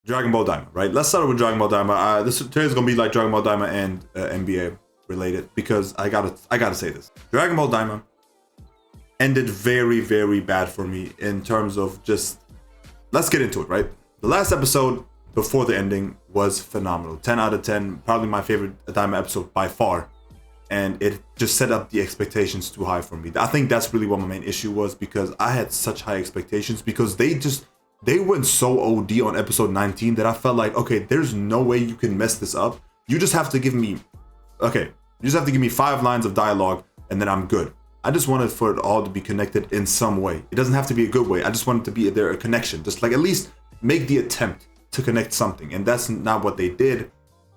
Dragon Ball Daima, right? Let's start with Dragon Ball Daima. Today's gonna be like Dragon Ball Daima and NBA related because I gotta say this. Dragon Ball Daima ended very, very bad for me in terms of just. Let's get into it, right? The last episode before the ending was phenomenal. 10 out of 10, probably my favorite Daima episode by far. And it just set up the expectations too high for me. I think that's really what my main issue was, because I had such high expectations because they went so OD on episode 19 that I felt like, okay, there's no way you can mess this up. You just have to give me 5 lines of dialogue and then I'm good. I just wanted for it all to be connected in some way. It doesn't have to be a good way. I just wanted to be a connection. Just like at least make the attempt to connect something. And that's not what they did.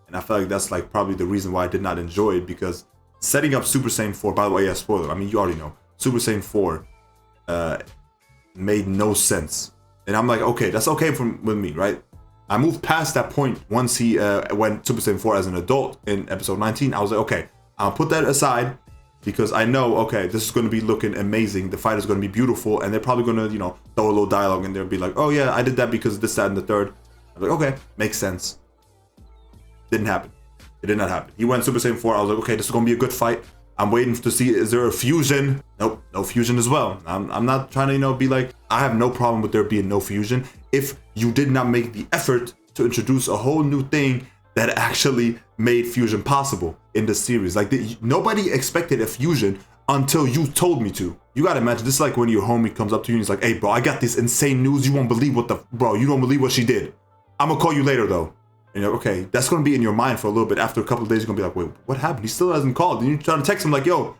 And I feel like that's like probably the reason why I did not enjoy it, because setting up Super Saiyan 4, by the way, yeah, spoiler. I mean, you already know. Super Saiyan 4 made no sense. And I'm like, okay, that's okay with me, right? I moved past that point once he went Super Saiyan 4 as an adult in episode 19. I was like, okay, I'll put that aside because I know, okay, this is going to be looking amazing. The fight is going to be beautiful. And they're probably going to, throw a little dialogue and they'll be like, oh yeah, I did that because this, that, and the third. I'm like, okay, makes sense. Didn't happen. It did not happen. He went Super Saiyan 4. I was like, okay, this is going to be a good fight. I'm waiting to see, is there a fusion? Nope, no fusion as well. I'm not trying to, be like, I have no problem with there being no fusion if you did not make the effort to introduce a whole new thing that actually made fusion possible in the series. Like, nobody expected a fusion until you told me to. You gotta imagine, this is like when your homie comes up to you and he's like, hey bro, I got this insane news. You won't believe you don't believe what she did. I'm gonna call you later though. And you're like, okay, that's gonna be in your mind for a little bit. After a couple of days, you're gonna be like, wait, what happened? He still hasn't called. And you're trying to text him like, yo,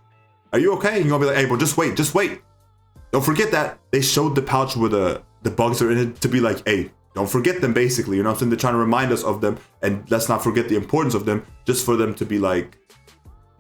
are you okay? And you're gonna be like, hey bro, just wait. Don't forget that they showed the pouch where the bugs are in it to be like, hey, don't forget them, basically. You know what I'm saying? They're trying to remind us of them, and let's not forget the importance of them, just for them to be like,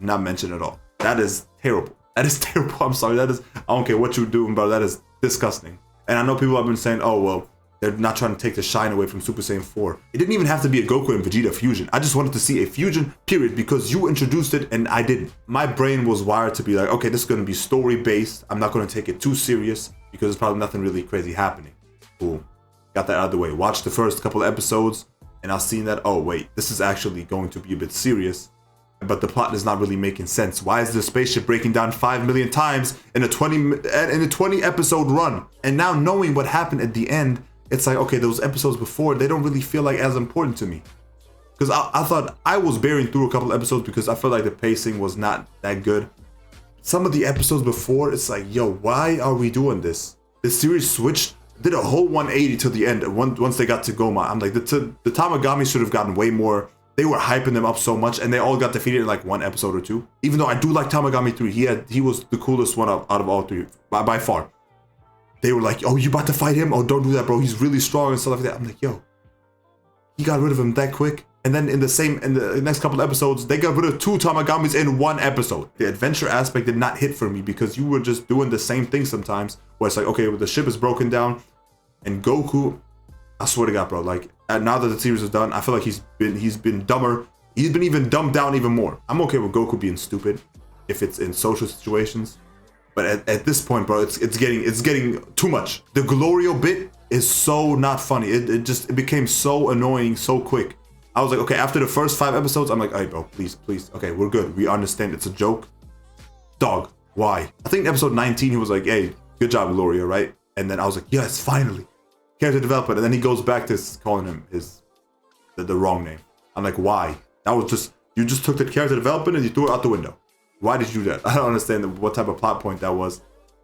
not mentioned at all. That is terrible. That is terrible. I'm sorry. I don't care what you're doing, bro. That is disgusting. And I know people have been saying, oh, well, they're not trying to take the shine away from Super Saiyan 4. It didn't even have to be a Goku and Vegeta fusion. I just wanted to see a fusion, period, because you introduced it and I didn't. My brain was wired to be like, okay, this is going to be story-based. I'm not going to take it too serious because there's probably nothing really crazy happening. Cool. Got that out of the way. Watched the first couple of episodes and I seen that, oh, wait, this is actually going to be a bit serious. But the plot is not really making sense. Why is the spaceship breaking down 5 million times in a 20 episode run? And now knowing what happened at the end, it's like, okay, those episodes before, they don't really feel like as important to me. Because I thought I was bearing through a couple episodes because I felt like the pacing was not that good. Some of the episodes before, it's like, yo, why are we doing this? The series did a whole 180 to the end once they got to Goma. I'm like, the Tamagami should have gotten way more. They were hyping them up so much and they all got defeated in like one episode or two. Even though I do like Tamagami 3, he was the coolest one out of all three by far. They were like, oh, you about to fight him? Oh, don't do that, bro. He's really strong and stuff like that. I'm like, yo, he got rid of him that quick. And then in the next couple episodes, they got rid of 2 Tamagamis in one episode. The adventure aspect did not hit for me because you were just doing the same thing sometimes where it's like, okay, well, the ship is broken down and Goku, I swear to God, bro, like now that the series is done, I feel like he's been dumber. He's been even dumbed down even more. I'm okay with Goku being stupid if it's in social situations. But at this point, bro, it's getting too much. The Glorio bit is so not funny. It became so annoying so quick. I was like, okay, after the first 5 episodes, I'm like, hey, bro, please. Okay, we're good. We understand it's a joke. Dog, why? I think in episode 19, he was like, hey, good job, Glorio, right? And then I was like, yes, finally. Character development. And then he goes back to calling him the wrong name. I'm like, why? That was you just took the character development and you threw it out the window. Why did you do that? I don't understand what type of plot point that was.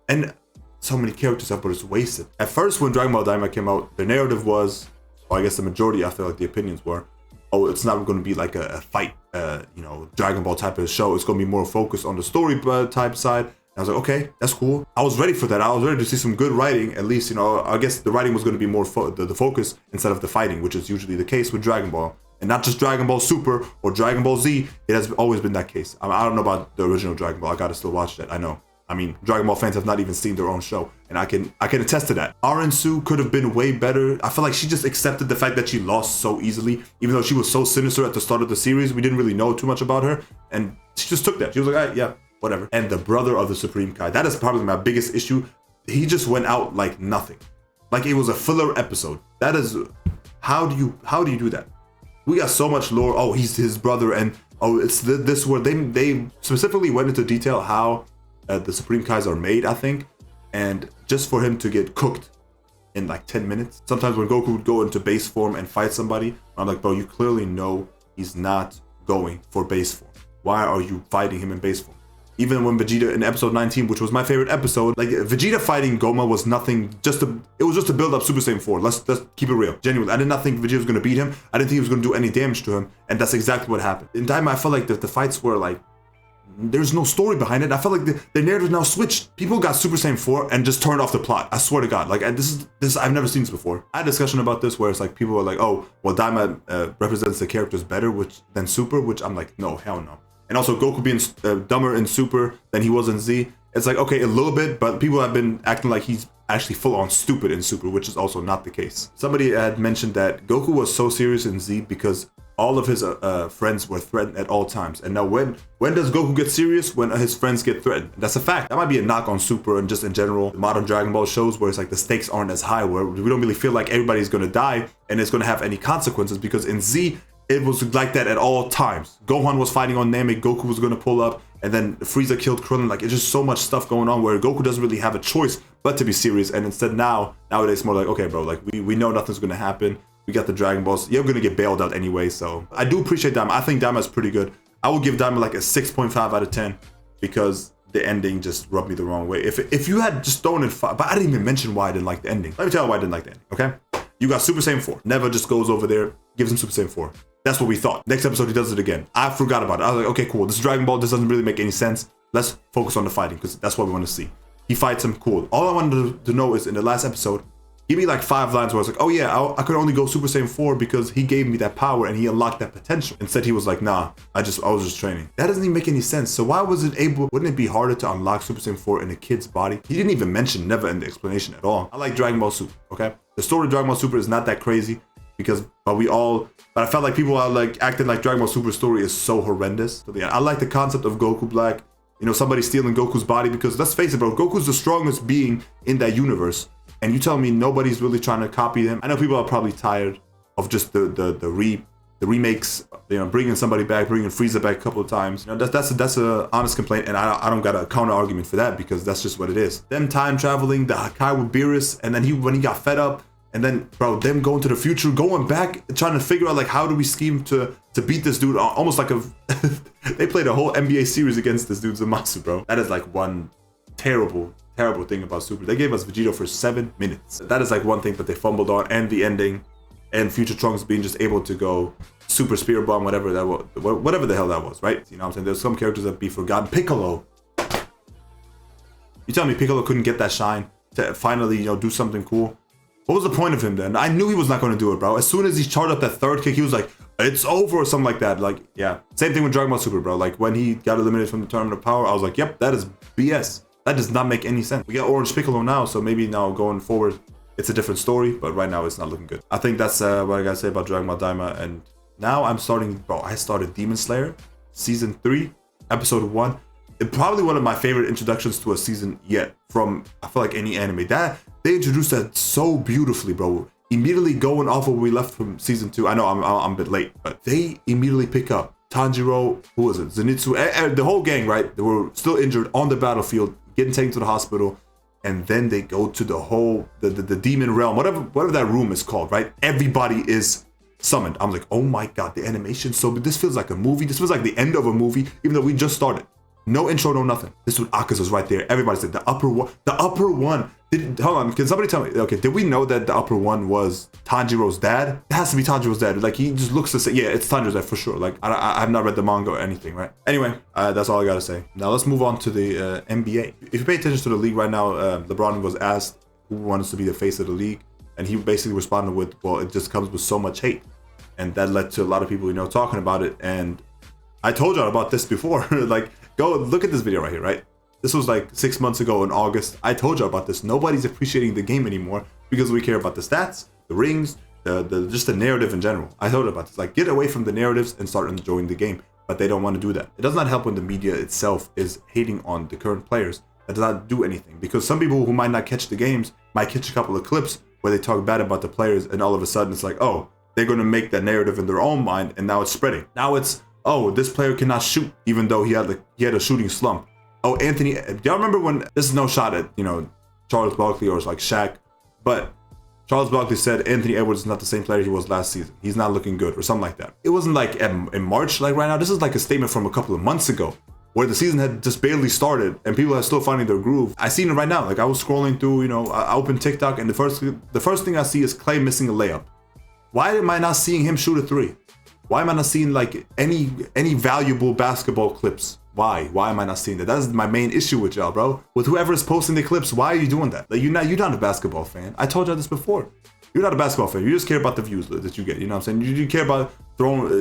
And so many characters that were just wasted. At first, when Dragon Ball Daima came out, the narrative was, or I guess the majority, I feel like the opinions were, oh, it's not going to be like a fight, Dragon Ball type of show. It's going to be more focused on the story type side. And I was like, okay, that's cool. I was ready for that. I was ready to see some good writing. At least, I guess the writing was going to be more the focus instead of the fighting, which is usually the case with Dragon Ball. And not just Dragon Ball Super or Dragon Ball Z. It has always been that case. I don't know about the original Dragon Ball. I gotta still watch that. I know. I mean, Dragon Ball fans have not even seen their own show. And I can attest to that. Arensu could have been way better. I feel like she just accepted the fact that she lost so easily. Even though she was so sinister at the start of the series, we didn't really know too much about her. And she just took that. She was like, all right, yeah, whatever. And the brother of the Supreme Kai. That is probably my biggest issue. He just went out like nothing. Like it was a filler episode. That is How do you do that? We got so much lore. Oh, he's his brother, and oh, it's this word. They specifically went into detail how the Supreme Kais are made, I think, and just for him to get cooked in like 10 minutes. Sometimes when Goku would go into base form and fight somebody, I'm like, bro, you clearly know he's not going for base form. Why are you fighting him in base form? Even when Vegeta in episode 19, which was my favorite episode, like Vegeta fighting Goma was nothing, it was just to build up Super Saiyan 4. Let's keep it real. Genuinely, I did not think Vegeta was going to beat him. I didn't think he was going to do any damage to him. And that's exactly what happened. In Daima, I felt like the fights were like, there's no story behind it. I felt like the narrative now switched. People got Super Saiyan 4 and just turned off the plot. I swear to God. Like this I've never seen this before. I had a discussion about this where it's like people were like, oh, well, Daima represents the characters better than Super, which I'm like, no, hell no. And also Goku being dumber in Super than he was in Z. It's like, okay, a little bit, but people have been acting like he's actually full on stupid in Super, which is also not the case. Somebody had mentioned that Goku was so serious in Z because all of his friends were threatened at all times. And now when does Goku get serious? When his friends get threatened. That's a fact. That might be a knock on Super and just in general, the modern Dragon Ball shows where it's like the stakes aren't as high, where we don't really feel like everybody's gonna die and it's gonna have any consequences, because in Z, it was like that at all times. Gohan was fighting on Namek, Goku was gonna pull up, and then Frieza killed Krillin. Like, it's just so much stuff going on where Goku doesn't really have a choice but to be serious. And instead nowadays it's more like, okay, bro, like we know nothing's gonna happen. We got the Dragon Balls. You're gonna get bailed out anyway. So I do appreciate Daima. I think Daima is pretty good. I would give Daima like a 6.5 out of 10 because the ending just rubbed me the wrong way. If you had just thrown in 5, but I didn't even mention why I didn't like the ending. Let me tell you why I didn't like the ending, okay? You got Super Saiyan 4. Never just goes over there, gives him Super Saiyan 4. That's what we thought. Next episode, he does it again. I forgot about it. I was like, okay, cool. This Dragon Ball, this doesn't really make any sense. Let's focus on the fighting because that's what we want to see. He fights him, cool. All I wanted to know is in the last episode, give me like 5 lines where I was like, oh yeah, I could only go Super Saiyan 4 because he gave me that power and he unlocked that potential. Instead, he was like, nah, I was just training. That doesn't even make any sense. So why was wouldn't it be harder to unlock Super Saiyan 4 in a kid's body? He didn't even mention never in the explanation at all. I like Dragon Ball Super, okay? The story of Dragon Ball Super is not that crazy because, but I felt like people are like acting like Dragon Ball Super story is so horrendous. So yeah, I like the concept of Goku Black, you know, somebody stealing Goku's body, because let's face it, bro, Goku's the strongest being in that universe. And you tell me nobody's really trying to copy him. I know people are probably tired of just the remakes, you know, bringing somebody back, bringing Frieza back a couple of times. You know, that's a honest complaint, and I don't got a counter argument for that because that's just what it is. Them time traveling, the Hakai with Beerus, and then when he got fed up, and then bro, them going to the future, going back, trying to figure out like how do we scheme to beat this dude, almost like they played a whole NBA series against this dude Zamasu, bro. That is like one terrible thing about Super. They gave us Vegeta for 7 minutes. That is like one thing, but they fumbled on, and the ending, and Future Trunks being just able to go Super Spear Bomb, whatever the hell that was, right? You know what I'm saying? There's some characters that be forgotten. Piccolo. You tell me Piccolo couldn't get that shine to finally, you know, do something cool? What was the point of him then? I knew he was not going to do it, bro. As soon as he charged up that third kick, he was like, it's over or something like that. Like, yeah. Same thing with Dragon Ball Super, bro. Like, when he got eliminated from the Tournament of Power, I was like, yep, that is BS. That does not make any sense. We got Orange Piccolo now, so maybe now going forward, it's a different story, but right now it's not looking good. I think that's what I gotta say about Dragon Ball Daima. And now I'm starting, bro, I started Demon Slayer, Season 3, Episode 1. It's probably one of my favorite introductions to a season yet from, I feel like, any anime. That they introduced that so beautifully, bro. Immediately going off of where we left from Season 2. I know I'm a bit late, but they immediately pick up Tanjiro, who was it? Zenitsu, the whole gang, right? They were still injured on the battlefield, getting taken to the hospital, and then they go to the demon realm, whatever that room is called, right? Everybody is summoned. I'm like, oh my god, the animation. So this feels like a movie. This feels like the end of a movie, even though we just started. No intro, no nothing. This dude Akaza's right there. Everybody said the upper one. Hold on, can somebody tell me? Okay, did we know that the upper one was Tanjiro's dad? It has to be Tanjiro's dad. Like, he just looks the same. Yeah, it's Tanjiro's dad for sure. Like, I have not read the manga or anything, right? Anyway, that's all I gotta say. Now let's move on to the NBA. If you pay attention to the league right now, LeBron was asked who wants to be the face of the league, and he basically responded with, well, it just comes with so much hate. And that led to a lot of people, you know, talking about it. And I told y'all about this before. Like, go look at this video right here, right? This was like 6 months ago in August. I told you about this. Nobody's appreciating the game anymore because we care about the stats, the rings, just the narrative in general. I told you about this. Like, get away from the narratives and start enjoying the game. But they don't want to do that. It does not help when the media itself is hating on the current players That does not do anything. Because some people who might not catch the games might catch a couple of clips where they talk bad about the players, and all of a sudden it's like, oh, they're going to make that narrative in their own mind, and now it's spreading. Now it's, oh, this player cannot shoot, even though he had a shooting slump. Oh, Anthony, do y'all remember when, this is no shot at, Charles Barkley or like Shaq, but Charles Barkley said Anthony Edwards is not the same player he was last season. He's not looking good, or something like that. It wasn't like in March, like right now. This is like a statement from a couple of months ago, where the season had just barely started and people are still finding their groove. I seen it right now. Like I was scrolling through, I opened TikTok, and the first thing I see is Clay missing a layup. Why am I not seeing him shoot a three? Why am I not seeing like any valuable basketball clips? Why am I not seeing that? That is my main issue with y'all, bro. With whoever is posting the clips, why are you doing that? Like you're not a basketball fan. I told y'all this before. You're not a basketball fan. You just care about the views that you get. You know what I'm saying? You care about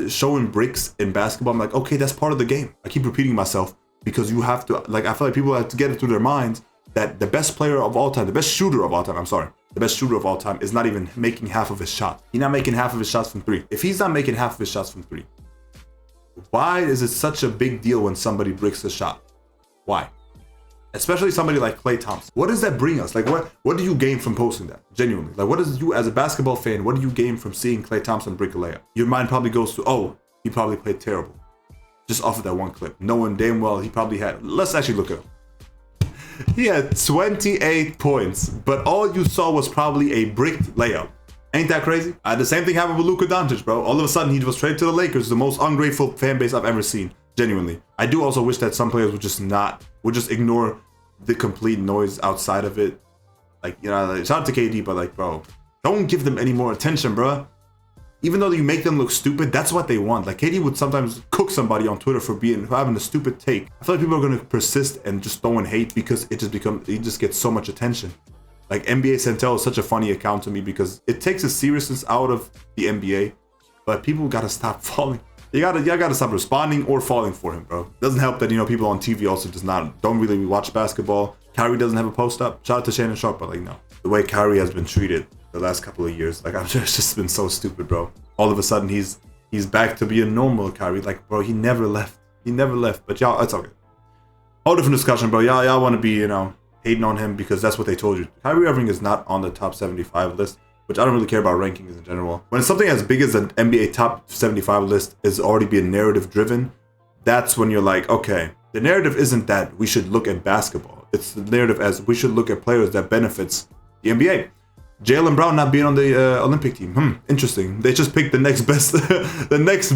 showing bricks in basketball. I'm like, okay, that's part of the game. I keep repeating myself because you have to, like, I feel like people have to get it through their minds that the best player of all time, the best shooter of all time, the best shooter of all time is not even making half of his shot. He's not making half of his shots from three. If he's not making half of his shots from three, why is it such a big deal when somebody bricks a shot? Why? Especially somebody like Klay Thompson. What does that bring us? Like, what do you gain from posting that? Genuinely. Like, what is you, as a basketball fan, what do you gain from seeing Klay Thompson brick a layup? Your mind probably goes to, oh, he probably played terrible. Just off of that one clip. Knowing damn well he probably had, let's actually look at him. He had 28 points, but all you saw was probably a bricked layup. Ain't that crazy? The same thing happened with Luka Doncic, bro. All of a sudden, he was traded to the Lakers, the most ungrateful fan base I've ever seen. Genuinely. I do also wish that some players would just ignore the complete noise outside of it. Like, shout out to KD, but like, bro, don't give them any more attention, bro. Even though you make them look stupid, that's what they want. Like, KD would sometimes cook somebody on Twitter for having a stupid take. I feel like people are going to persist and just throw in hate because it just gets so much attention. Like, NBA Centel is such a funny account to me because it takes the seriousness out of the NBA, but people gotta stop falling. You gotta stop responding or falling for him, bro. It doesn't help that, people on TV also don't really watch basketball. Kyrie doesn't have a post up. Shout out to Shannon Sharp, but like, no. The way Kyrie has been treated the last couple of years, like, it's just been so stupid, bro. All of a sudden, he's back to being normal, Kyrie. Like, bro, he never left. But y'all, it's okay. Whole different discussion, bro. Y'all want to be, hating on him because that's what they told you. Kyrie Irving is not on the top 75 list, which I don't really care about rankings in general. When something as big as an NBA top 75 list is already being narrative driven, that's when you're like, okay, the narrative isn't that we should look at basketball. It's the narrative as we should look at players that benefits the NBA. Jaylen Brown not being on the Olympic team. Interesting. They just picked the next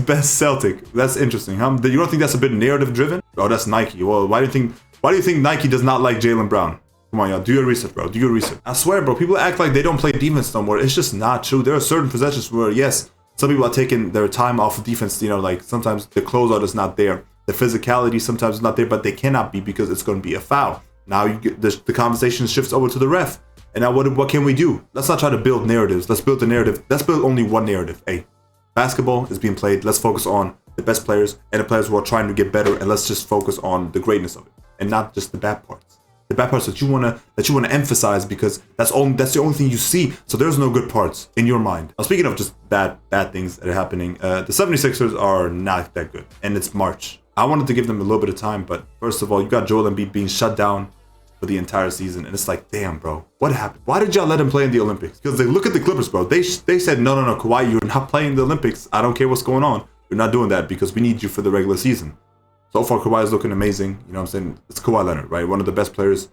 best Celtic. That's interesting. You don't think that's a bit narrative driven? Oh, that's Nike. Well, why do you think Nike does not like Jaylen Brown? Come on, y'all. Do your research, bro. Do your research. I swear, bro. People act like they don't play defense no more. It's just not true. There are certain possessions where, yes, some people are taking their time off of defense. Like sometimes the closeout is not there. The physicality sometimes is not there, but they cannot be because it's going to be a foul. Now you get the conversation shifts over to the ref. And now what can we do? Let's not try to build narratives. Let's build the narrative. Let's build only one narrative. Hey, basketball is being played. Let's focus on the best players and the players who are trying to get better, and let's just focus on the greatness of it and not just the bad parts. The bad parts that you wanna emphasize because that's the only thing you see. So there's no good parts in your mind. Now, speaking of just bad things that are happening, the 76ers are not that good, and it's March. I wanted to give them a little bit of time, but first of all, you got Joel Embiid being shut down for the entire season, and it's like, damn, bro, what happened? Why did y'all let him play in the Olympics? Because they look at the Clippers, bro. They said, no, Kawhi, you're not playing the Olympics. I don't care what's going on. You're not doing that because we need you for the regular season. So far, Kawhi is looking amazing. You know what I'm saying? It's Kawhi Leonard, right? One of the best players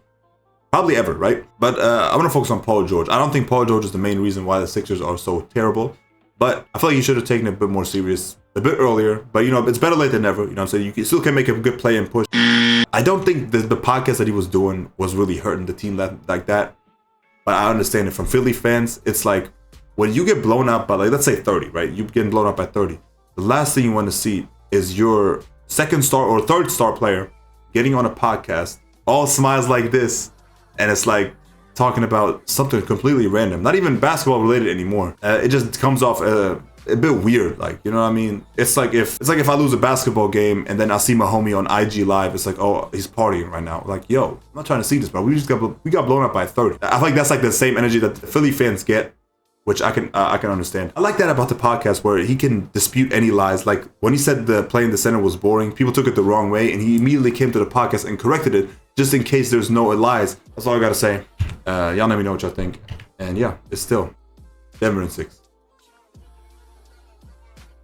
probably ever, right? But I want to focus on Paul George. I don't think Paul George is the main reason why the Sixers are so terrible, but I feel like you should have taken it a bit more serious a bit earlier. But, it's better late than never. You know what I'm saying? You still can make a good play and push. I don't think the podcast that he was doing was really hurting the team like that. But I understand it. From Philly fans, it's like when you get blown out by, like, let's say 30, right? You're getting blown out by 30. The last thing you want to see is your second star or third star player getting on a podcast, all smiles like this, and it's like talking about something completely random, not even basketball related anymore. It just comes off a bit weird, like, you know what I mean? It's like if I lose a basketball game and then I see my homie on IG live, it's like, oh, he's partying right now. Like, yo, I'm not trying to see this, bro. We got blown up by 30. I feel like that's like the same energy that the Philly fans get, which I can understand. I like that about the podcast where he can dispute any lies. Like when he said the playing the center was boring, people took it the wrong way, and he immediately came to the podcast and corrected it just in case there's no allies. That's all I gotta say. Y'all let me know what y'all think. And yeah, it's still Denver in 6.